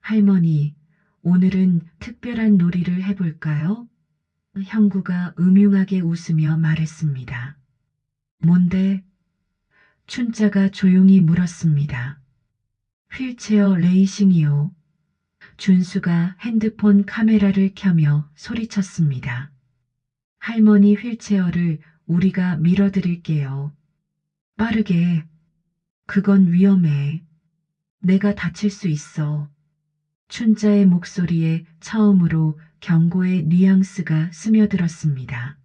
할머니, 오늘은 특별한 놀이를 해볼까요? 형구가 음흉하게 웃으며 말했습니다. 뭔데? 춘자가 조용히 물었습니다. 휠체어 레이싱이요. 준수가 핸드폰 카메라를 켜며 소리쳤습니다. 할머니 휠체어를 우리가 밀어드릴게요. 빠르게. 그건 위험해. 내가 다칠 수 있어. 춘자의 목소리에 처음으로 경고의 뉘앙스가 스며들었습니다.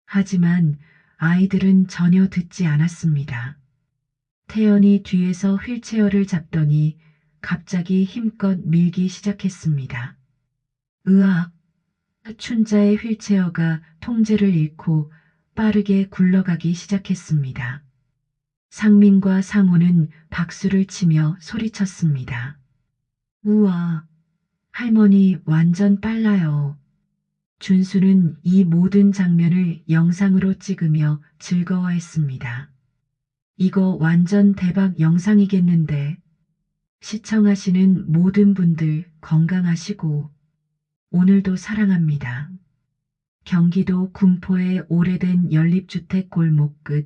하지만 아이들은 전혀 듣지 않았습니다. 태연이 뒤에서 휠체어를 잡더니 갑자기 힘껏 밀기 시작했습니다. 으악! 춘자의 휠체어가 통제를 잃고 빠르게 굴러가기 시작했습니다. 상민과 상호는 박수를 치며 소리쳤습니다. 우와! 할머니 완전 빨라요. 준수는 이 모든 장면을 영상으로 찍으며 즐거워했습니다. 이거 완전 대박 영상이겠는데. 시청하시는 모든 분들 건강하시고 오늘도 사랑합니다. 경기도 군포의 오래된 연립주택 골목 끝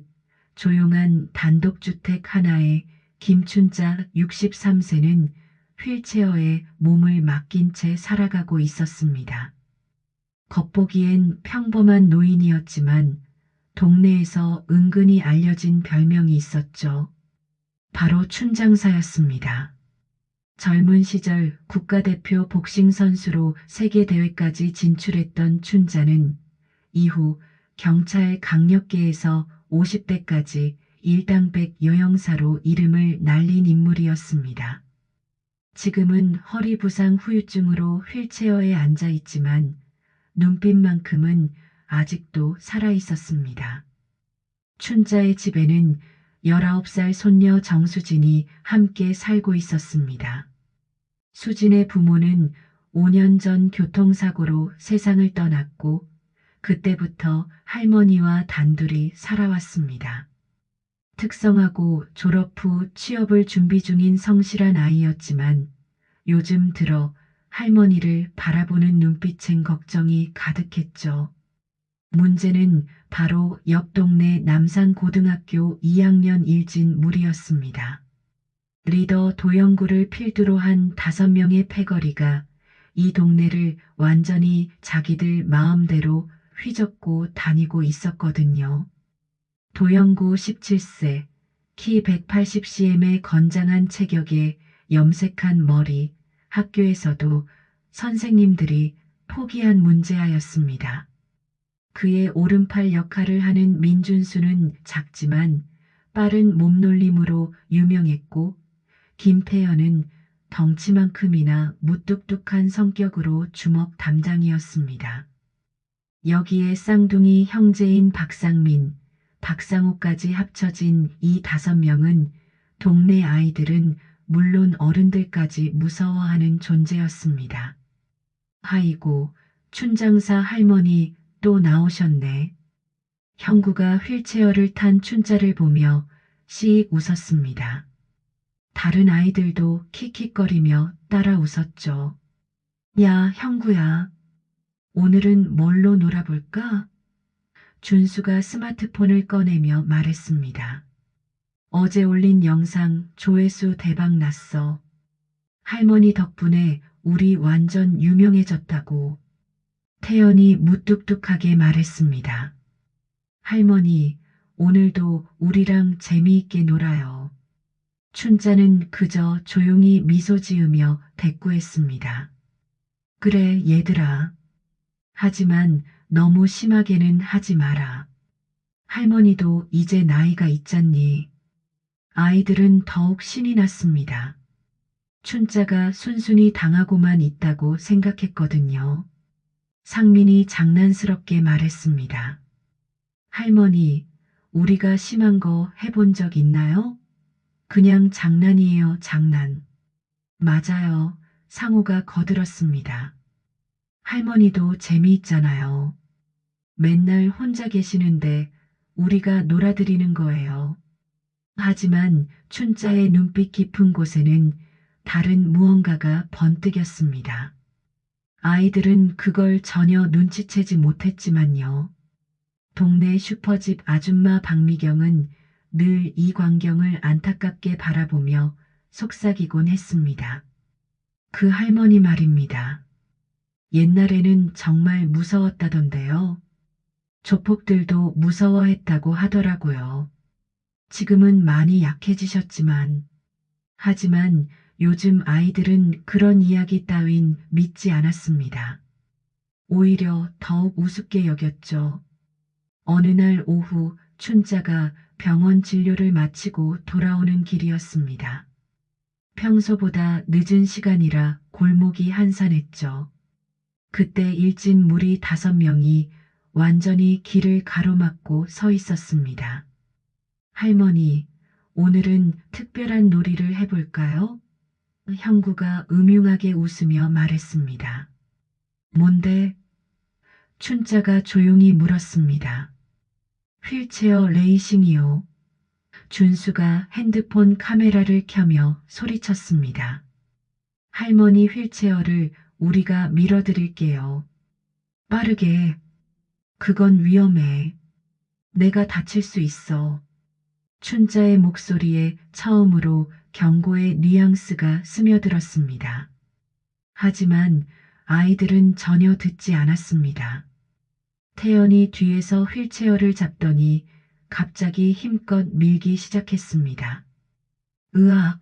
조용한 단독주택 하나에 김춘자 63세는 휠체어에 몸을 맡긴 채 살아가고 있었습니다. 겉보기엔 평범한 노인이었지만 동네에서 은근히 알려진 별명이 있었죠. 바로 춘장사였습니다. 젊은 시절 국가대표 복싱 선수로 세계대회까지 진출했던 춘자는 이후 경찰 강력계에서 50대까지 일당백 여형사로 이름을 날린 인물이었습니다. 지금은 허리 부상 후유증으로 휠체어에 앉아 있지만 눈빛만큼은 아직도 살아 있었습니다. 춘자의 집에는 19살 손녀 정수진이 함께 살고 있었습니다. 수진의 부모는 5년 전 교통사고로 세상을 떠났고 그때부터 할머니와 단둘이 살아왔습니다. 특성하고 졸업 후 취업을 준비 중인 성실한 아이였지만 요즘 들어 할머니를 바라보는 눈빛엔 걱정이 가득했죠. 문제는 바로 옆 동네 남산고등학교 2학년 일진 무리였습니다. 리더 도영구를 필두로 한 5명의 패거리가 이 동네를 완전히 자기들 마음대로 휘젓고 다니고 있었거든요. 도영구 17세, 키 180cm의 건장한 체격에 염색한 머리, 학교에서도 선생님들이 포기한 문제아였습니다. 그의 오른팔 역할을 하는 민준수는 작지만 빠른 몸놀림으로 유명했고 김태현은 덩치만큼이나 무뚝뚝한 성격으로 주먹 담당이었습니다. 여기에 쌍둥이 형제인 박상민, 박상호까지 합쳐진 이 5명은 동네 아이들은 물론 어른들까지 무서워하는 존재였습니다. 아이고, 춘장사 할머니 또 나오셨네. 형구가 휠체어를 탄 춘자를 보며 씩 웃었습니다. 다른 아이들도 킥킥거리며 따라 웃었죠. 야, 형구야. 오늘은 뭘로 놀아볼까? 준수가 스마트폰을 꺼내며 말했습니다. 어제 올린 영상 조회수 대박 났어. 할머니 덕분에 우리 완전 유명해졌다고. 태연이 무뚝뚝하게 말했습니다. 할머니, 오늘도 우리랑 재미있게 놀아요. 춘자는 그저 조용히 미소 지으며 대꾸했습니다. 그래, 얘들아. 하지만 너무 심하게는 하지 마라. 할머니도 이제 나이가 있잖니. 아이들은 더욱 신이 났습니다. 춘자가 순순히 당하고만 있다고 생각했거든요. 상민이 장난스럽게 말했습니다. 할머니, 우리가 심한 거 해본 적 있나요? 그냥 장난이에요, 장난. 맞아요. 상호가 거들었습니다. 할머니도 재미있잖아요. 맨날 혼자 계시는데 우리가 놀아드리는 거예요. 하지만 춘자의 눈빛 깊은 곳에는 다른 무언가가 번뜩였습니다. 아이들은 그걸 전혀 눈치채지 못했지만요. 동네 슈퍼집 아줌마 박미경은 늘 이 광경을 안타깝게 바라보며 속삭이곤 했습니다. 그 할머니 말입니다. 옛날에는 정말 무서웠다던데요. 조폭들도 무서워했다고 하더라고요. 지금은 많이 약해지셨지만, 하지만 요즘 아이들은 그런 이야기 따윈 믿지 않았습니다. 오히려 더욱 우습게 여겼죠. 어느 날 오후 춘자가 병원 진료를 마치고 돌아오는 길이었습니다. 평소보다 늦은 시간이라 골목이 한산했죠. 그때 일진 무리 5명이 완전히 길을 가로막고 서 있었습니다. 할머니, 오늘은 특별한 놀이를 해볼까요? 형구가 음흉하게 웃으며 말했습니다. 뭔데? 춘자가 조용히 물었습니다. 휠체어 레이싱이요. 준수가 핸드폰 카메라를 켜며 소리쳤습니다. 할머니 휠체어를 우리가 밀어드릴게요. 빠르게. 그건 위험해. 내가 다칠 수 있어. 춘자의 목소리에 처음으로 경고의 뉘앙스가 스며들었습니다. 하지만 아이들은 전혀 듣지 않았습니다. 태연이 뒤에서 휠체어를 잡더니 갑자기 힘껏 밀기 시작했습니다. 으악!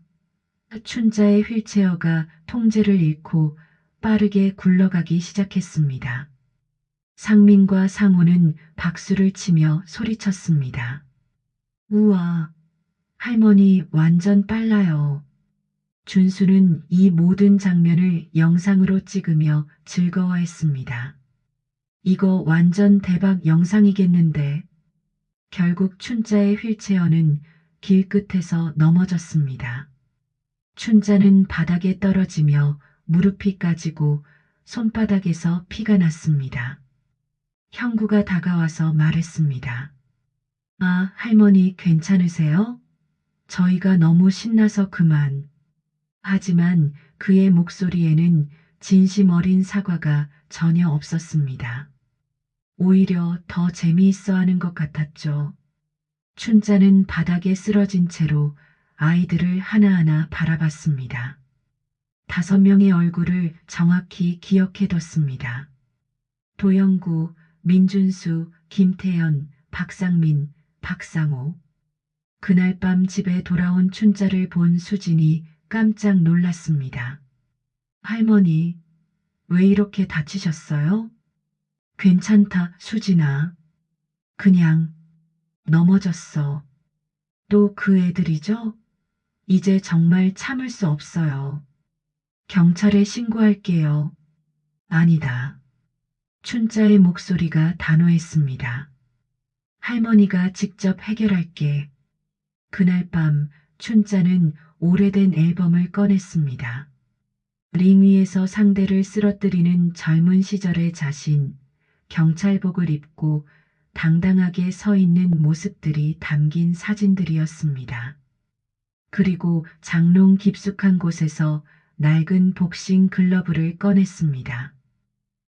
춘자의 휠체어가 통제를 잃고 빠르게 굴러가기 시작했습니다. 상민과 상호는 박수를 치며 소리쳤습니다. 우와! 할머니 완전 빨라요. 준수는 이 모든 장면을 영상으로 찍으며 즐거워했습니다. 이거 완전 대박 영상이겠는데. 결국 춘자의 휠체어는 길끝에서 넘어졌습니다. 춘자는 바닥에 떨어지며 무릎이 까지고 손바닥에서 피가 났습니다. 형구가 다가와서 말했습니다. 아, 할머니 괜찮으세요? 저희가 너무 신나서 그만. 하지만 그의 목소리에는 진심 어린 사과가 전혀 없었습니다. 오히려 더 재미있어 하는 것 같았죠. 춘자는 바닥에 쓰러진 채로 아이들을 하나하나 바라봤습니다. 5명의 얼굴을 정확히 기억해뒀습니다. 도영구, 민준수, 김태연, 박상민, 박상호. 그날 밤 집에 돌아온 춘자를 본 수진이 깜짝 놀랐습니다. 할머니, 왜 이렇게 다치셨어요? 괜찮다, 수진아. 그냥 넘어졌어. 또 그 애들이죠? 이제 정말 참을 수 없어요. 경찰에 신고할게요. 아니다. 춘자의 목소리가 단호했습니다. 할머니가 직접 해결할게. 그날 밤 춘자는 오래된 앨범을 꺼냈습니다. 링 위에서 상대를 쓰러뜨리는 젊은 시절의 자신, 경찰복을 입고 당당하게 서 있는 모습들이 담긴 사진들이었습니다. 그리고 장롱 깊숙한 곳에서 낡은 복싱 글러브를 꺼냈습니다.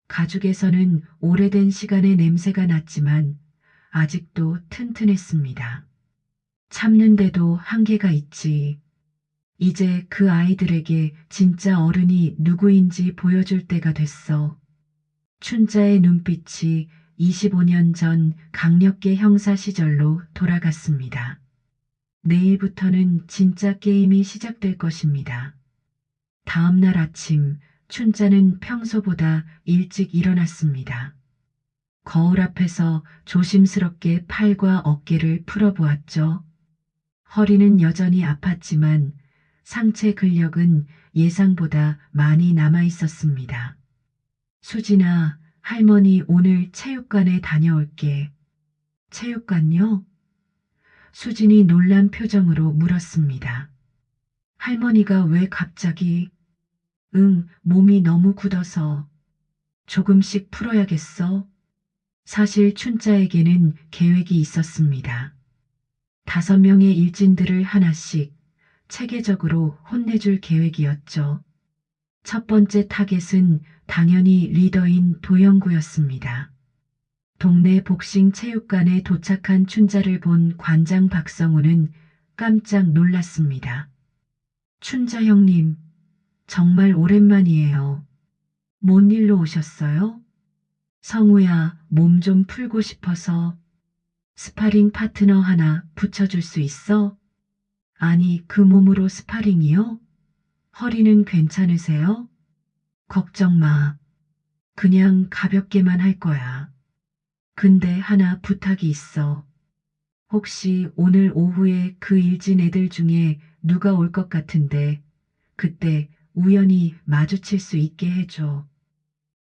가죽에서는 오래된 시간의 냄새가 났지만 아직도 튼튼했습니다. 참는데도 한계가 있지. 이제 그 아이들에게 진짜 어른이 누구인지 보여줄 때가 됐어. 춘자의 눈빛이 25년 전 강력계 형사 시절로 돌아갔습니다. 내일부터는 진짜 게임이 시작될 것입니다. 다음 날 아침 춘자는 평소보다 일찍 일어났습니다. 거울 앞에서 조심스럽게 팔과 어깨를 풀어보았죠. 허리는 여전히 아팠지만 상체 근력은 예상보다 많이 남아 있었습니다. 수진아, 할머니 오늘 체육관에 다녀올게. 체육관요? 수진이 놀란 표정으로 물었습니다. 할머니가 왜 갑자기? 응, 몸이 너무 굳어서. 조금씩 풀어야겠어. 사실 춘자에게는 계획이 있었습니다. 5명의 일진들을 하나씩 체계적으로 혼내줄 계획이었죠. 첫 번째 타겟은 당연히 리더인 도영구였습니다. 동네 복싱 체육관에 도착한 춘자를 본 관장 박성우는 깜짝 놀랐습니다. 춘자 형님, 정말 오랜만이에요. 뭔 일로 오셨어요? 성우야, 몸 좀 풀고 싶어서 스파링 파트너 하나 붙여줄 수 있어? 아니, 그 몸으로 스파링이요? 허리는 괜찮으세요? 걱정 마. 그냥 가볍게만 할 거야. 근데 하나 부탁이 있어. 혹시 오늘 오후에 그 일진 애들 중에 누가 올 것 같은데 그때 우연히 마주칠 수 있게 해줘.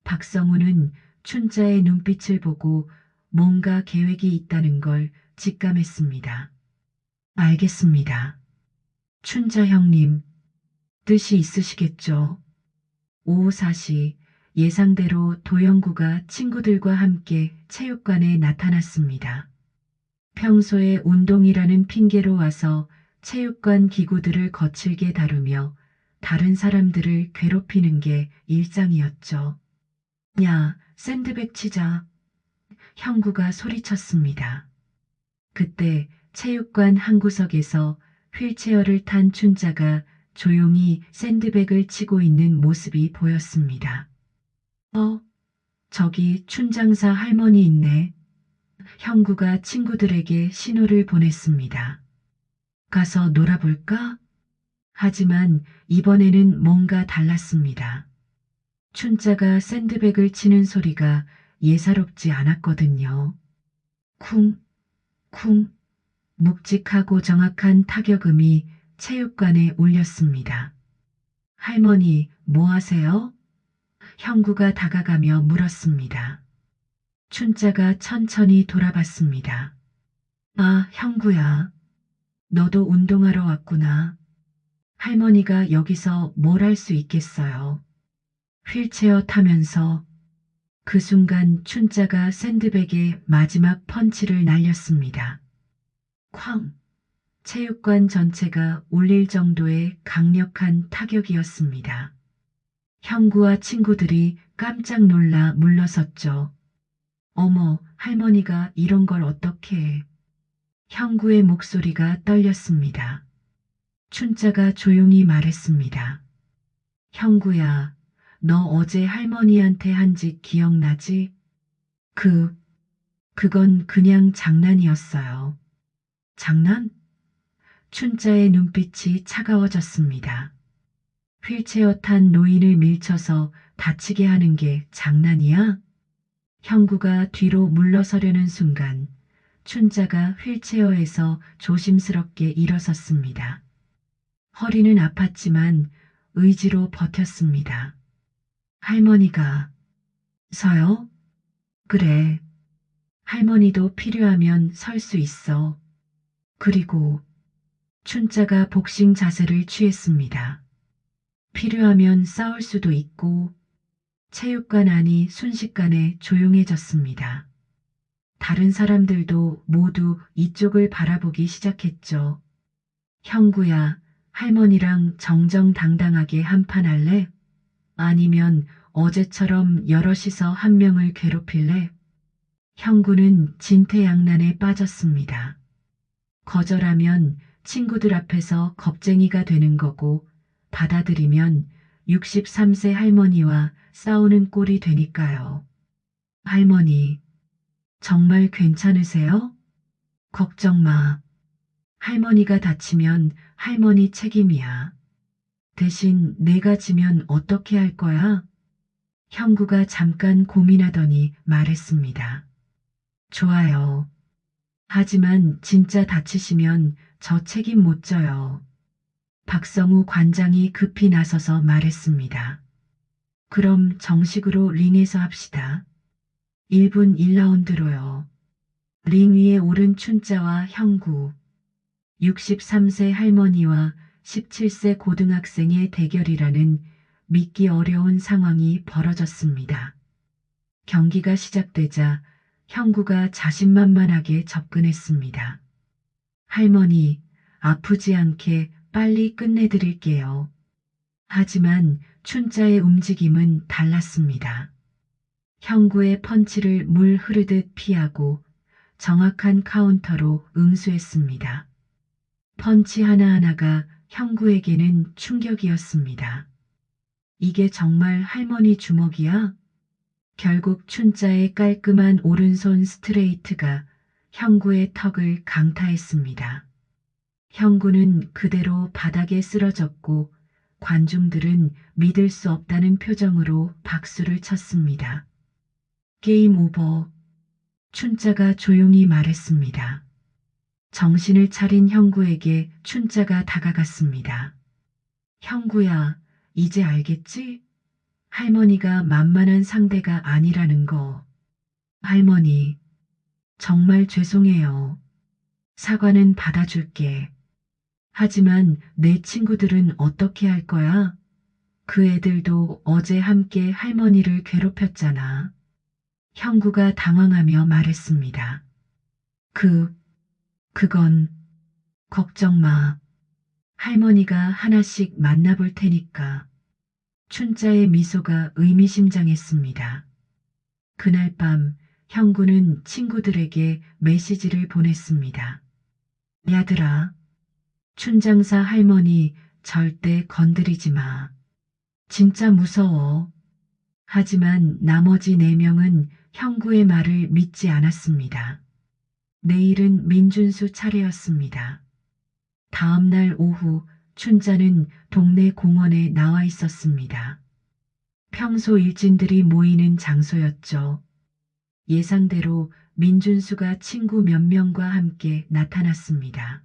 박성우는 춘자의 눈빛을 보고 뭔가 계획이 있다는 걸 직감했습니다. 알겠습니다. 춘자 형님, 뜻이 있으시겠죠? 오후 4시 예상대로 도영구가 친구들과 함께 체육관에 나타났습니다. 평소에 운동이라는 핑계로 와서 체육관 기구들을 거칠게 다루며 다른 사람들을 괴롭히는 게 일상이었죠. 야, 샌드백 치자. 형구가 소리쳤습니다. 그때 체육관 한 구석에서 휠체어를 탄 춘자가 조용히 샌드백을 치고 있는 모습이 보였습니다. 저기 춘장사 할머니 있네. 형구가 친구들에게 신호를 보냈습니다. 가서 놀아볼까? 하지만 이번에는 뭔가 달랐습니다. 춘자가 샌드백을 치는 소리가 예사롭지 않았거든요. 쿵, 쿵, 묵직하고 정확한 타격음이 체육관에 울렸습니다. 할머니, 뭐 하세요? 형구가 다가가며 물었습니다. 춘자가 천천히 돌아봤습니다. 아, 형구야. 너도 운동하러 왔구나. 할머니가 여기서 뭘 할 수 있겠어요. 휠체어 타면서 그 순간 춘자가 샌드백에 마지막 펀치를 날렸습니다. 쾅! 체육관 전체가 울릴 정도의 강력한 타격이었습니다. 형구와 친구들이 깜짝 놀라 물러섰죠. 어머, 할머니가 이런 걸 어떻게 해. 형구의 목소리가 떨렸습니다. 춘자가 조용히 말했습니다. 형구야, 너 어제 할머니한테 한 짓 기억나지? 그건 그냥 장난이었어요. 장난? 춘자의 눈빛이 차가워졌습니다. 휠체어 탄 노인을 밀쳐서 다치게 하는 게 장난이야? 형구가 뒤로 물러서려는 순간 춘자가 휠체어에서 조심스럽게 일어섰습니다. 허리는 아팠지만 의지로 버텼습니다. 할머니가 서요? 그래. 할머니도 필요하면 설 수 있어. 그리고 춘자가 복싱 자세를 취했습니다. 필요하면 싸울 수도 있고 체육관 안이 순식간에 조용해졌습니다. 다른 사람들도 모두 이쪽을 바라보기 시작했죠. 형구야, 할머니랑 정정당당하게 한판 할래? 아니면 어제처럼 여럿이서 한 명을 괴롭힐래? 형구는 진퇴양난에 빠졌습니다. 거절하면 친구들 앞에서 겁쟁이가 되는 거고 받아들이면 63세 할머니와 싸우는 꼴이 되니까요. 할머니, 정말 괜찮으세요? 걱정 마. 할머니가 다치면 할머니 책임이야. 대신 내가 지면 어떻게 할 거야? 형구가 잠깐 고민하더니 말했습니다. 좋아요. 하지만 진짜 다치시면 저 책임 못 져요. 박성우 관장이 급히 나서서 말했습니다. 그럼 정식으로 링에서 합시다. 1분 1라운드로요. 링 위에 오른 춘자와 형구, 63세 할머니와 17세 고등학생의 대결이라는 믿기 어려운 상황이 벌어졌습니다. 경기가 시작되자 형구가 자신만만하게 접근했습니다. 할머니, 아프지 않게 빨리 끝내드릴게요. 하지만 춘자의 움직임은 달랐습니다. 형구의 펀치를 물 흐르듯 피하고 정확한 카운터로 응수했습니다. 펀치 하나하나가 형구에게는 충격이었습니다. 이게 정말 할머니 주먹이야? 결국 춘자의 깔끔한 오른손 스트레이트가 형구의 턱을 강타했습니다. 형구는 그대로 바닥에 쓰러졌고 관중들은 믿을 수 없다는 표정으로 박수를 쳤습니다. 게임 오버. 춘자가 조용히 말했습니다. 정신을 차린 형구에게 춘자가 다가갔습니다. 형구야, 이제 알겠지? 할머니가 만만한 상대가 아니라는 거. 할머니, 정말 죄송해요. 사과는 받아줄게. 하지만 내 친구들은 어떻게 할 거야? 그 애들도 어제 함께 할머니를 괴롭혔잖아. 형구가 당황하며 말했습니다. 그건 걱정 마. 할머니가 하나씩 만나볼 테니까. 춘자의 미소가 의미심장했습니다. 그날 밤 형구는 친구들에게 메시지를 보냈습니다. 야들아, 춘장사 할머니 절대 건드리지 마. 진짜 무서워. 하지만 나머지 4명은 형구의 말을 믿지 않았습니다. 내일은 민준수 차례였습니다. 다음 날 오후 춘자는 동네 공원에 나와 있었습니다. 평소 일진들이 모이는 장소였죠. 예상대로 민준수가 친구 몇 명과 함께 나타났습니다.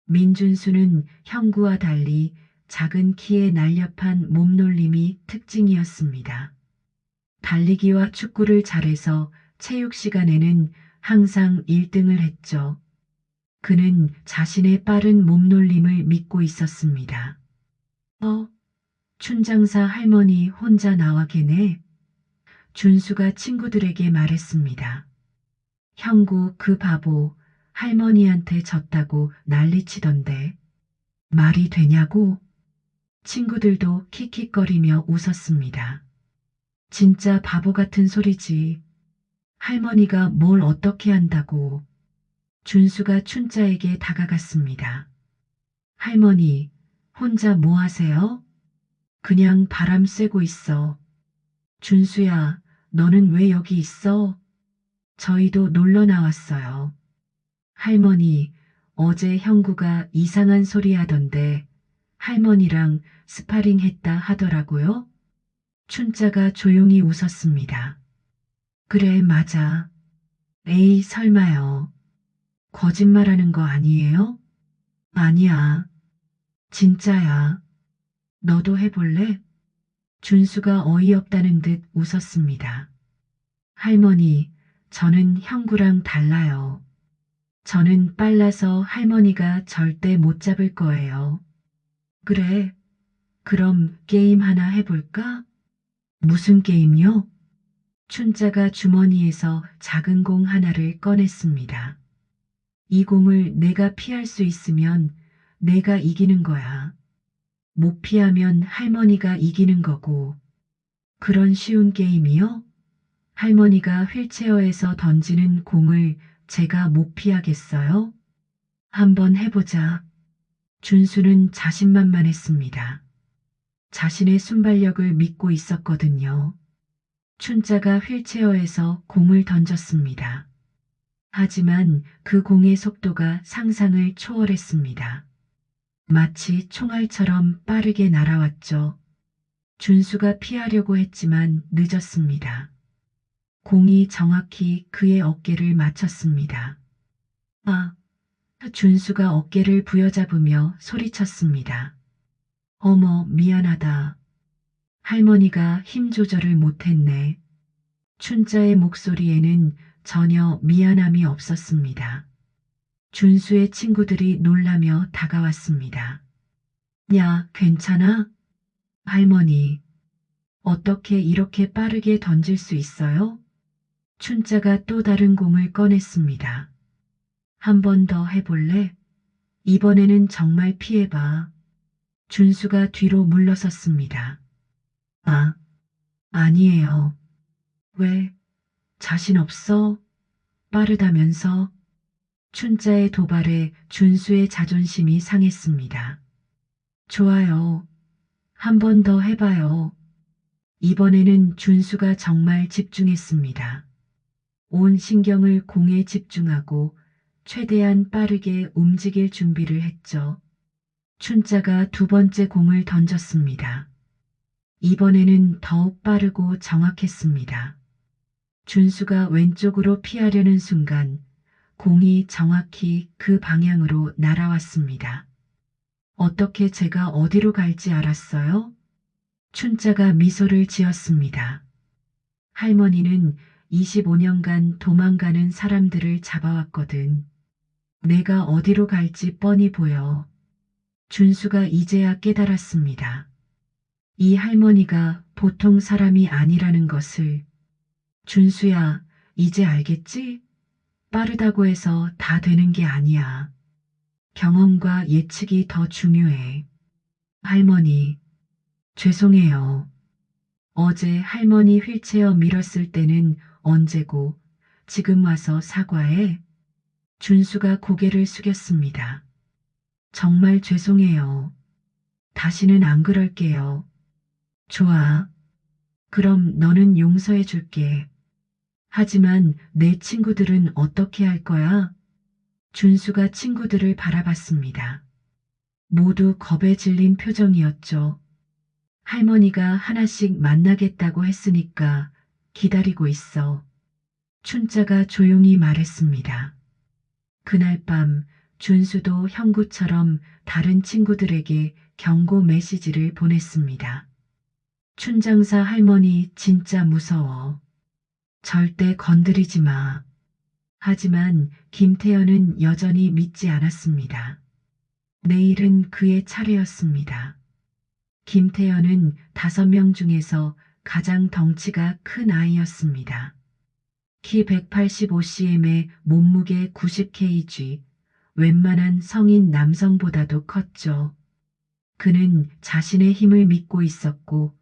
민준수는 형구와 달리 작은 키에 날렵한 몸놀림이 특징이었습니다. 달리기와 축구를 잘해서 체육 시간에는 항상 1등을 했죠. 그는 자신의 빠른 몸놀림을 믿고 있었습니다. 춘장사 할머니 혼자 나와 계네. 준수가 친구들에게 말했습니다. 형구 그 바보 할머니한테 졌다고 난리치던데 말이 되냐고? 친구들도 킥킥거리며 웃었습니다. 진짜 바보 같은 소리지. 할머니가 뭘 어떻게 한다고. 준수가 춘자에게 다가갔습니다. 할머니, 혼자 뭐 하세요? 그냥 바람 쐬고 있어. 준수야, 너는 왜 여기 있어? 저희도 놀러 나왔어요. 할머니, 어제 형구가 이상한 소리 하던데 할머니랑 스파링 했다 하더라고요. 춘자가 조용히 웃었습니다. 그래, 맞아. 에이, 설마요. 거짓말하는 거 아니에요? 아니야. 진짜야. 너도 해볼래? 준수가 어이없다는 듯 웃었습니다. 할머니, 저는 형구랑 달라요. 저는 빨라서 할머니가 절대 못 잡을 거예요. 그래, 그럼 게임 하나 해볼까? 무슨 게임요? 춘자가 주머니에서 작은 공 하나를 꺼냈습니다. 이 공을 내가 피할 수 있으면 내가 이기는 거야. 못 피하면 할머니가 이기는 거고. 그런 쉬운 게임이요? 할머니가 휠체어에서 던지는 공을 제가 못 피하겠어요? 한번 해보자. 준수는 자신만만했습니다. 자신의 순발력을 믿고 있었거든요. 춘자가 휠체어에서 공을 던졌습니다. 하지만 그 공의 속도가 상상을 초월했습니다. 마치 총알처럼 빠르게 날아왔죠. 준수가 피하려고 했지만 늦었습니다. 공이 정확히 그의 어깨를 맞췄습니다. 아! 준수가 어깨를 부여잡으며 소리쳤습니다. 어머, 미안하다. 할머니가 힘 조절을 못했네. 춘자의 목소리에는 전혀 미안함이 없었습니다. 준수의 친구들이 놀라며 다가왔습니다. 야, 괜찮아? 할머니, 어떻게 이렇게 빠르게 던질 수 있어요? 춘자가 또 다른 공을 꺼냈습니다. 한 번 더 해볼래? 이번에는 정말 피해봐. 준수가 뒤로 물러섰습니다. 아, 아니에요. 왜? 자신 없어? 빠르다면서? 춘자의 도발에 준수의 자존심이 상했습니다. 좋아요. 한 번 더 해봐요. 이번에는 준수가 정말 집중했습니다. 온 신경을 공에 집중하고 최대한 빠르게 움직일 준비를 했죠. 춘자가 두 번째 공을 던졌습니다. 이번에는 더욱 빠르고 정확했습니다. 준수가 왼쪽으로 피하려는 순간 공이 정확히 그 방향으로 날아왔습니다. 어떻게 제가 어디로 갈지 알았어요? 춘자가 미소를 지었습니다. 할머니는 25년간 도망가는 사람들을 잡아왔거든. 내가 어디로 갈지 뻔히 보여. 준수가 이제야 깨달았습니다. 이 할머니가 보통 사람이 아니라는 것을. 준수야, 이제 알겠지? 빠르다고 해서 다 되는 게 아니야. 경험과 예측이 더 중요해. 할머니, 죄송해요. 어제 할머니 휠체어 밀었을 때는 언제고 지금 와서 사과해? 준수가 고개를 숙였습니다. 정말 죄송해요. 다시는 안 그럴게요. 좋아. 그럼 너는 용서해 줄게. 하지만 내 친구들은 어떻게 할 거야? 준수가 친구들을 바라봤습니다. 모두 겁에 질린 표정이었죠. 할머니가 하나씩 만나겠다고 했으니까 기다리고 있어. 춘자가 조용히 말했습니다. 그날 밤 준수도 형구처럼 다른 친구들에게 경고 메시지를 보냈습니다. 춘장사 할머니 진짜 무서워. 절대 건드리지 마. 하지만 김태현은 여전히 믿지 않았습니다. 내일은 그의 차례였습니다. 김태현은 5명 중에서 가장 덩치가 큰 아이였습니다. 키 185cm에 몸무게 90kg, 웬만한 성인 남성보다도 컸죠. 그는 자신의 힘을 믿고 있었고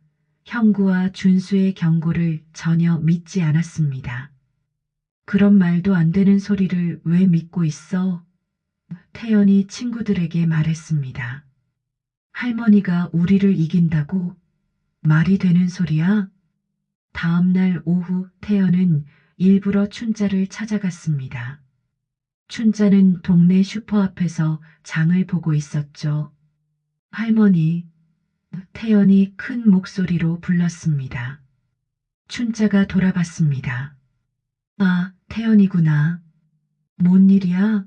형구와 준수의 경고를 전혀 믿지 않았습니다. 그런 말도 안 되는 소리를 왜 믿고 있어? 태연이 친구들에게 말했습니다. 할머니가 우리를 이긴다고? 말이 되는 소리야? 다음 날 오후 태연은 일부러 춘자를 찾아갔습니다. 춘자는 동네 슈퍼 앞에서 장을 보고 있었죠. 할머니, 태연이 큰 목소리로 불렀습니다. 춘자가 돌아봤습니다. 아, 태연이구나. 뭔 일이야?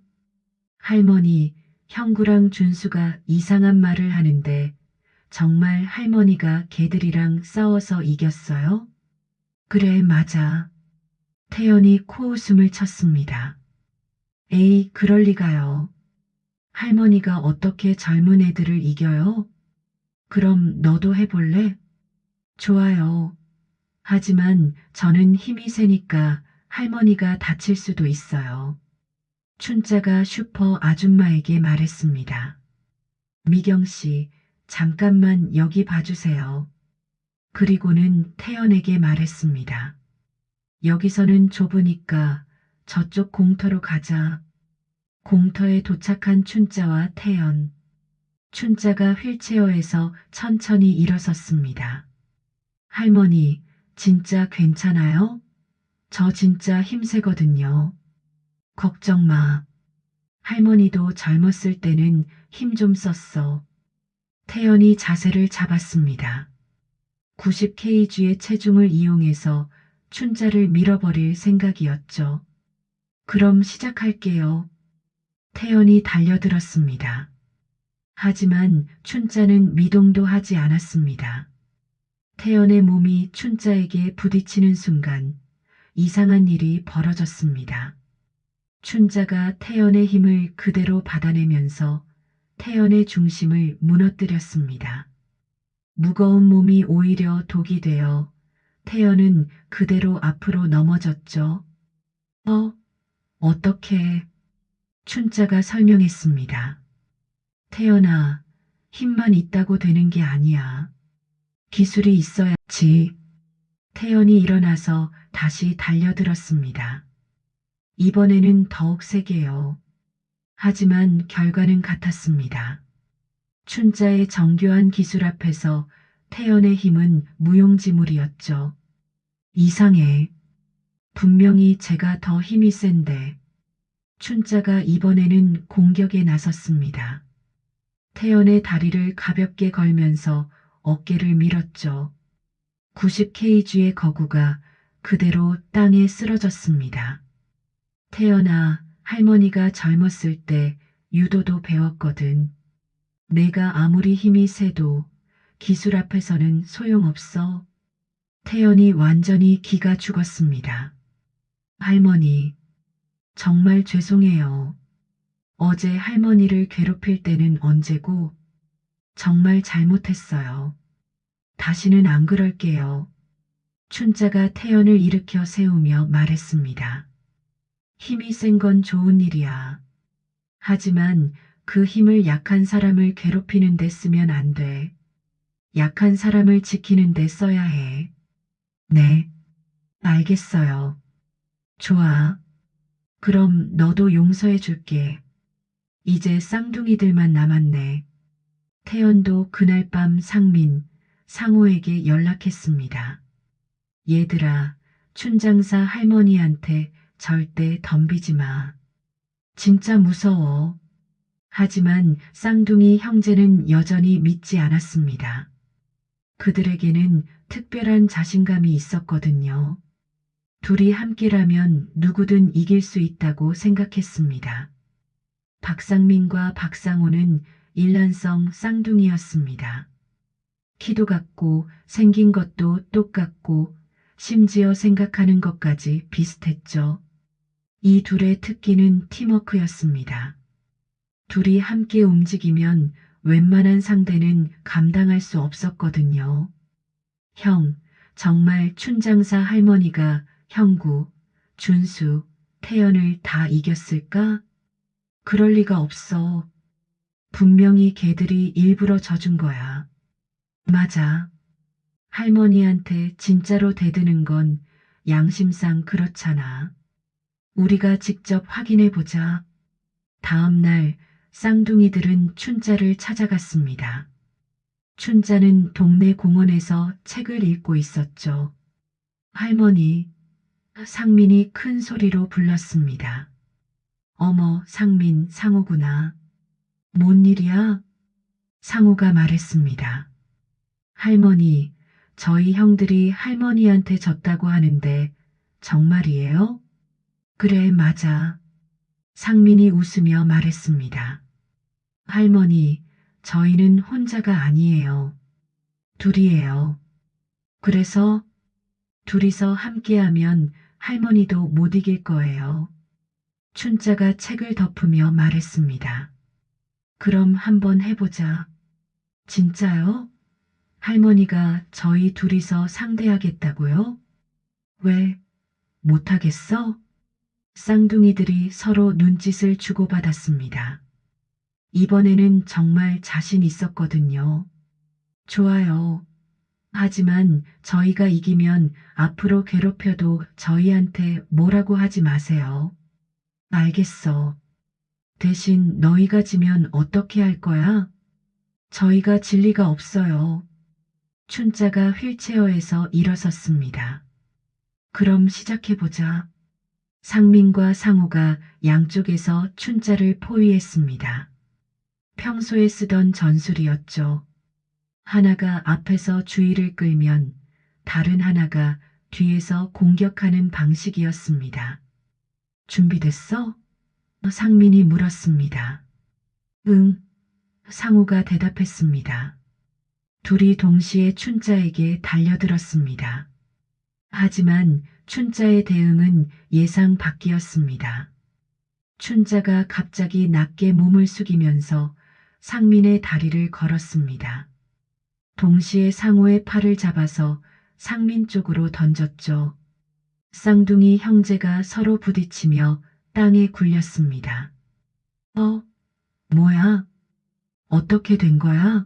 할머니, 형구랑 준수가 이상한 말을 하는데 정말 할머니가 걔들이랑 싸워서 이겼어요? 그래, 맞아. 태연이 코웃음을 쳤습니다. 에이, 그럴 리가요. 할머니가 어떻게 젊은 애들을 이겨요? 그럼 너도 해볼래? 좋아요. 하지만 저는 힘이 세니까 할머니가 다칠 수도 있어요. 춘자가 슈퍼 아줌마에게 말했습니다. 미경 씨, 잠깐만 여기 봐주세요. 그리고는 태연에게 말했습니다. 여기서는 좁으니까 저쪽 공터로 가자. 공터에 도착한 춘자와 태연. 춘자가 휠체어에서 천천히 일어섰습니다. 할머니, 진짜 괜찮아요? 저 진짜 힘세거든요. 걱정 마. 할머니도 젊었을 때는 힘 좀 썼어. 태연이 자세를 잡았습니다. 90kg의 체중을 이용해서 춘자를 밀어버릴 생각이었죠. 그럼 시작할게요. 태연이 달려들었습니다. 하지만 춘자는 미동도 하지 않았습니다. 태연의 몸이 춘자에게 부딪히는 순간 이상한 일이 벌어졌습니다. 춘자가 태연의 힘을 그대로 받아내면서 태연의 중심을 무너뜨렸습니다. 무거운 몸이 오히려 독이 되어 태연은 그대로 앞으로 넘어졌죠. 어떻게? 춘자가 설명했습니다. 태연아, 힘만 있다고 되는 게 아니야. 기술이 있어야지. 태연이 일어나서 다시 달려들었습니다. 이번에는 더욱 세게요. 하지만 결과는 같았습니다. 춘자의 정교한 기술 앞에서 태연의 힘은 무용지물이었죠. 이상해. 분명히 제가 더 힘이 센데. 춘자가 이번에는 공격에 나섰습니다. 태연의 다리를 가볍게 걸면서 어깨를 밀었죠. 90kg의 거구가 그대로 땅에 쓰러졌습니다. 태연아, 할머니가 젊었을 때 유도도 배웠거든. 내가 아무리 힘이 세도 기술 앞에서는 소용없어. 태연이 완전히 기가 죽었습니다. 할머니, 정말 죄송해요. 어제 할머니를 괴롭힐 때는 언제고 정말 잘못했어요. 다시는 안 그럴게요. 춘자가 태연을 일으켜 세우며 말했습니다. 힘이 센 건 좋은 일이야. 하지만 그 힘을 약한 사람을 괴롭히는 데 쓰면 안 돼. 약한 사람을 지키는 데 써야 해. 네, 알겠어요. 좋아. 그럼 너도 용서해 줄게. 이제 쌍둥이들만 남았네. 태연도 그날 밤 상민, 상호에게 연락했습니다. 얘들아, 춘장사 할머니한테 절대 덤비지 마. 진짜 무서워. 하지만 쌍둥이 형제는 여전히 믿지 않았습니다. 그들에게는 특별한 자신감이 있었거든요. 둘이 함께라면 누구든 이길 수 있다고 생각했습니다. 박상민과 박상호는 일란성 쌍둥이였습니다. 키도 같고 생긴 것도 똑같고 심지어 생각하는 것까지 비슷했죠. 이 둘의 특기는 팀워크였습니다. 둘이 함께 움직이면 웬만한 상대는 감당할 수 없었거든요. 형, 정말 춘장사 할머니가 형구, 준수, 태연을 다 이겼을까? 그럴 리가 없어. 분명히 걔들이 일부러 져준 거야. 맞아. 할머니한테 진짜로 대드는 건 양심상 그렇잖아. 우리가 직접 확인해 보자. 다음 날 쌍둥이들은 춘자를 찾아갔습니다. 춘자는 동네 공원에서 책을 읽고 있었죠. 할머니, 상민이 큰 소리로 불렀습니다. 어머, 상민, 상호구나. 뭔 일이야? 상호가 말했습니다. 할머니, 저희 형들이 할머니한테 졌다고 하는데 정말이에요? 그래, 맞아. 상민이 웃으며 말했습니다. 할머니, 저희는 혼자가 아니에요. 둘이에요. 그래서 둘이서 함께하면 할머니도 못 이길 거예요. 춘자가 책을 덮으며 말했습니다. 그럼 한번 해보자. 진짜요? 할머니가 저희 둘이서 상대하겠다고요? 왜, 못하겠어? 쌍둥이들이 서로 눈짓을 주고받았습니다. 이번에는 정말 자신 있었거든요. 좋아요. 하지만 저희가 이기면 앞으로 괴롭혀도 저희한테 뭐라고 하지 마세요. 알겠어. 대신 너희가 지면 어떻게 할 거야? 저희가 질 리가 없어요. 춘자가 휠체어에서 일어섰습니다. 그럼 시작해보자. 상민과 상호가 양쪽에서 춘자를 포위했습니다. 평소에 쓰던 전술이었죠. 하나가 앞에서 주의를 끌면 다른 하나가 뒤에서 공격하는 방식이었습니다. 준비됐어? 상민이 물었습니다. 응, 상우가 대답했습니다. 둘이 동시에 춘자에게 달려들었습니다. 하지만 춘자의 대응은 예상 밖이었습니다. 춘자가 갑자기 낮게 몸을 숙이면서 상민의 다리를 걸었습니다. 동시에 상호의 팔을 잡아서 상민 쪽으로 던졌죠. 쌍둥이 형제가 서로 부딪히며 땅에 굴렸습니다. 뭐야? 어떻게 된 거야?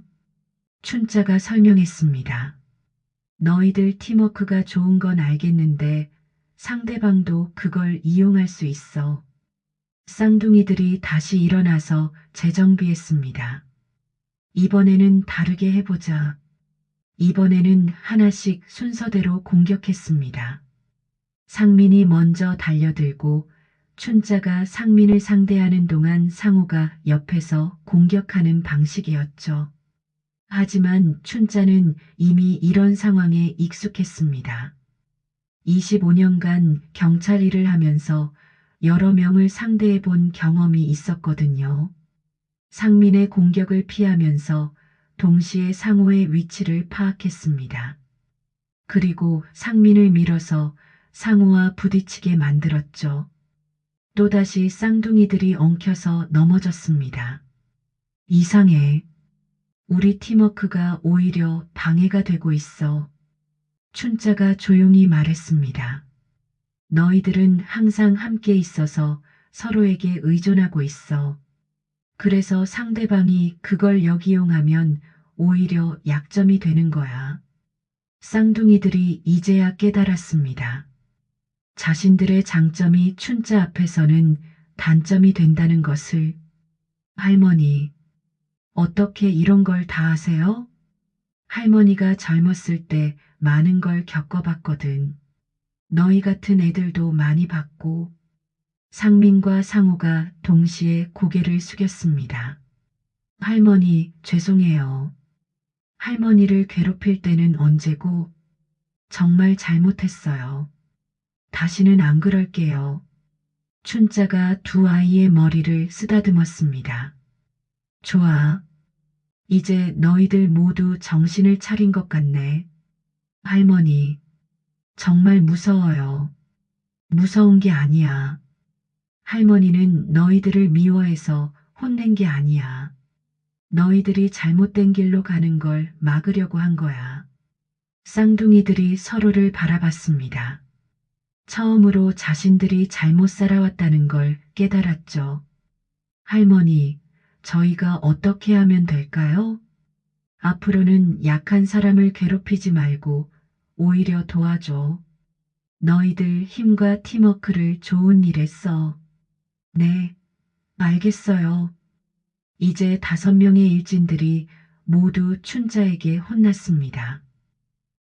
춘자가 설명했습니다. 너희들 팀워크가 좋은 건 알겠는데 상대방도 그걸 이용할 수 있어. 쌍둥이들이 다시 일어나서 재정비했습니다. 이번에는 다르게 해보자. 이번에는 하나씩 순서대로 공격했습니다. 상민이 먼저 달려들고 춘자가 상민을 상대하는 동안 상우가 옆에서 공격하는 방식이었죠. 하지만 춘자는 이미 이런 상황에 익숙했습니다. 25년간 경찰 일을 하면서 여러 명을 상대해 본 경험이 있었거든요. 상민의 공격을 피하면서 동시에 상호의 위치를 파악했습니다. 그리고 상민을 밀어서 상호와 부딪히게 만들었죠. 또다시 쌍둥이들이 엉켜서 넘어졌습니다. 이상해. 우리 팀워크가 오히려 방해가 되고 있어. 춘자가 조용히 말했습니다. 너희들은 항상 함께 있어서 서로에게 의존하고 있어. 그래서 상대방이 그걸 역이용하면 오히려 약점이 되는 거야. 쌍둥이들이 이제야 깨달았습니다. 자신들의 장점이 춘자 앞에서는 단점이 된다는 것을. 할머니, 어떻게 이런 걸 다 아세요? 할머니가 젊었을 때 많은 걸 겪어봤거든. 너희 같은 애들도 많이 봤고, 상민과 상우가 동시에 고개를 숙였습니다. 할머니, 죄송해요. 할머니를 괴롭힐 때는 언제고, 정말 잘못했어요. 다시는 안 그럴게요. 춘자가 두 아이의 머리를 쓰다듬었습니다. 좋아. 이제 너희들 모두 정신을 차린 것 같네. 할머니, 정말 무서워요. 무서운 게 아니야. 할머니는 너희들을 미워해서 혼낸 게 아니야. 너희들이 잘못된 길로 가는 걸 막으려고 한 거야. 쌍둥이들이 서로를 바라봤습니다. 처음으로 자신들이 잘못 살아왔다는 걸 깨달았죠. 할머니, 저희가 어떻게 하면 될까요? 앞으로는 약한 사람을 괴롭히지 말고 오히려 도와줘. 너희들 힘과 팀워크를 좋은 일에 써. 네, 알겠어요. 이제 5명의 일진들이 모두 춘자에게 혼났습니다.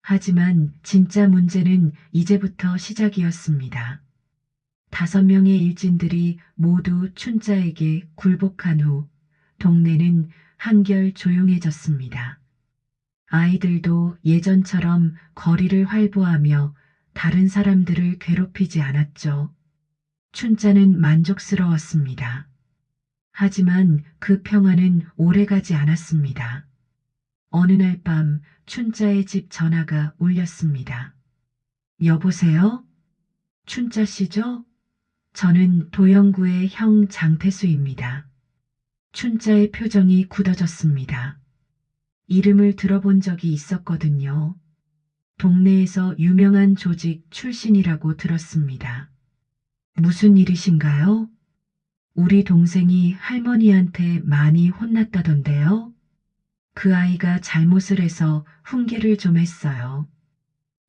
하지만 진짜 문제는 이제부터 시작이었습니다. 5명의 일진들이 모두 춘자에게 굴복한 후 동네는 한결 조용해졌습니다. 아이들도 예전처럼 거리를 활보하며 다른 사람들을 괴롭히지 않았죠. 춘자는 만족스러웠습니다. 하지만 그 평화는 오래가지 않았습니다. 어느 날 밤 춘자의 집 전화가 울렸습니다. 여보세요? 춘자 씨죠? 저는 도영구의 형 장태수입니다. 춘자의 표정이 굳어졌습니다. 이름을 들어본 적이 있었거든요. 동네에서 유명한 조직 출신이라고 들었습니다. 무슨 일이신가요? 우리 동생이 할머니한테 많이 혼났다던데요. 그 아이가 잘못을 해서 훈계를 좀 했어요.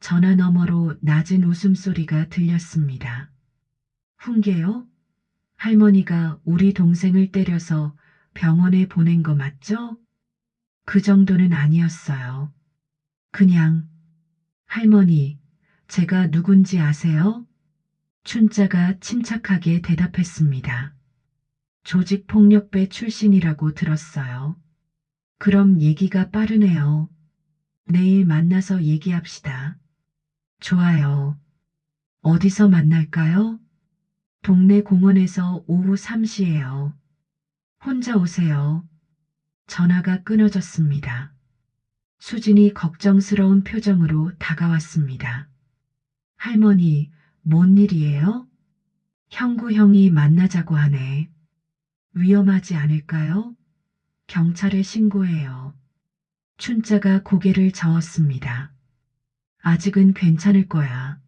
전화 너머로 낮은 웃음소리가 들렸습니다. 훈계요? 할머니가 우리 동생을 때려서 병원에 보낸 거 맞죠? 그 정도는 아니었어요. 그냥, 할머니, 제가 누군지 아세요? 춘자가 침착하게 대답했습니다. 조직폭력배 출신이라고 들었어요. 그럼 얘기가 빠르네요. 내일 만나서 얘기합시다. 좋아요. 어디서 만날까요? 동네 공원에서 오후 3시예요. 혼자 오세요. 전화가 끊어졌습니다. 수진이 걱정스러운 표정으로 다가왔습니다. 할머니, 뭔 일이에요? 형구 형이 만나자고 하네. 위험하지 않을까요? 경찰에 신고해요. 춘자가 고개를 저었습니다. 아직은 괜찮을 거야.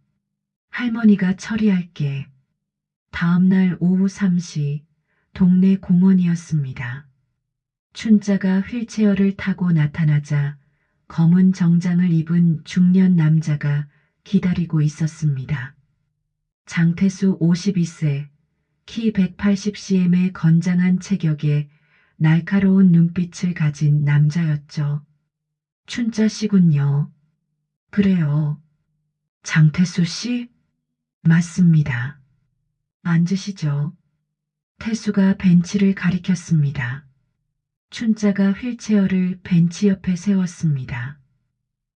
할머니가 처리할게. 다음 날 오후 3시 동네 공원이었습니다. 춘자가 휠체어를 타고 나타나자 검은 정장을 입은 중년 남자가 기다리고 있었습니다. 장태수 52세, 키 180cm의 건장한 체격에 날카로운 눈빛을 가진 남자였죠. 춘자 씨군요. 그래요. 장태수 씨? 맞습니다. 앉으시죠. 태수가 벤치를 가리켰습니다. 춘자가 휠체어를 벤치 옆에 세웠습니다.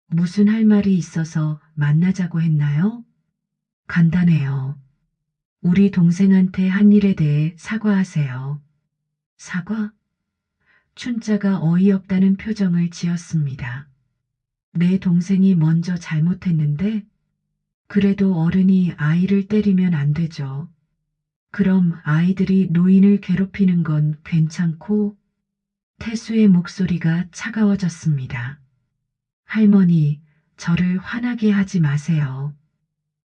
무슨 할 말이 있어서 만나자고 했나요? 간단해요. 우리 동생한테 한 일에 대해 사과하세요. 사과? 춘자가 어이없다는 표정을 지었습니다. 내 동생이 먼저 잘못했는데 그래도 어른이 아이를 때리면 안 되죠. 그럼 아이들이 노인을 괴롭히는 건 괜찮고? 태수의 목소리가 차가워졌습니다. 할머니, 저를 화나게 하지 마세요.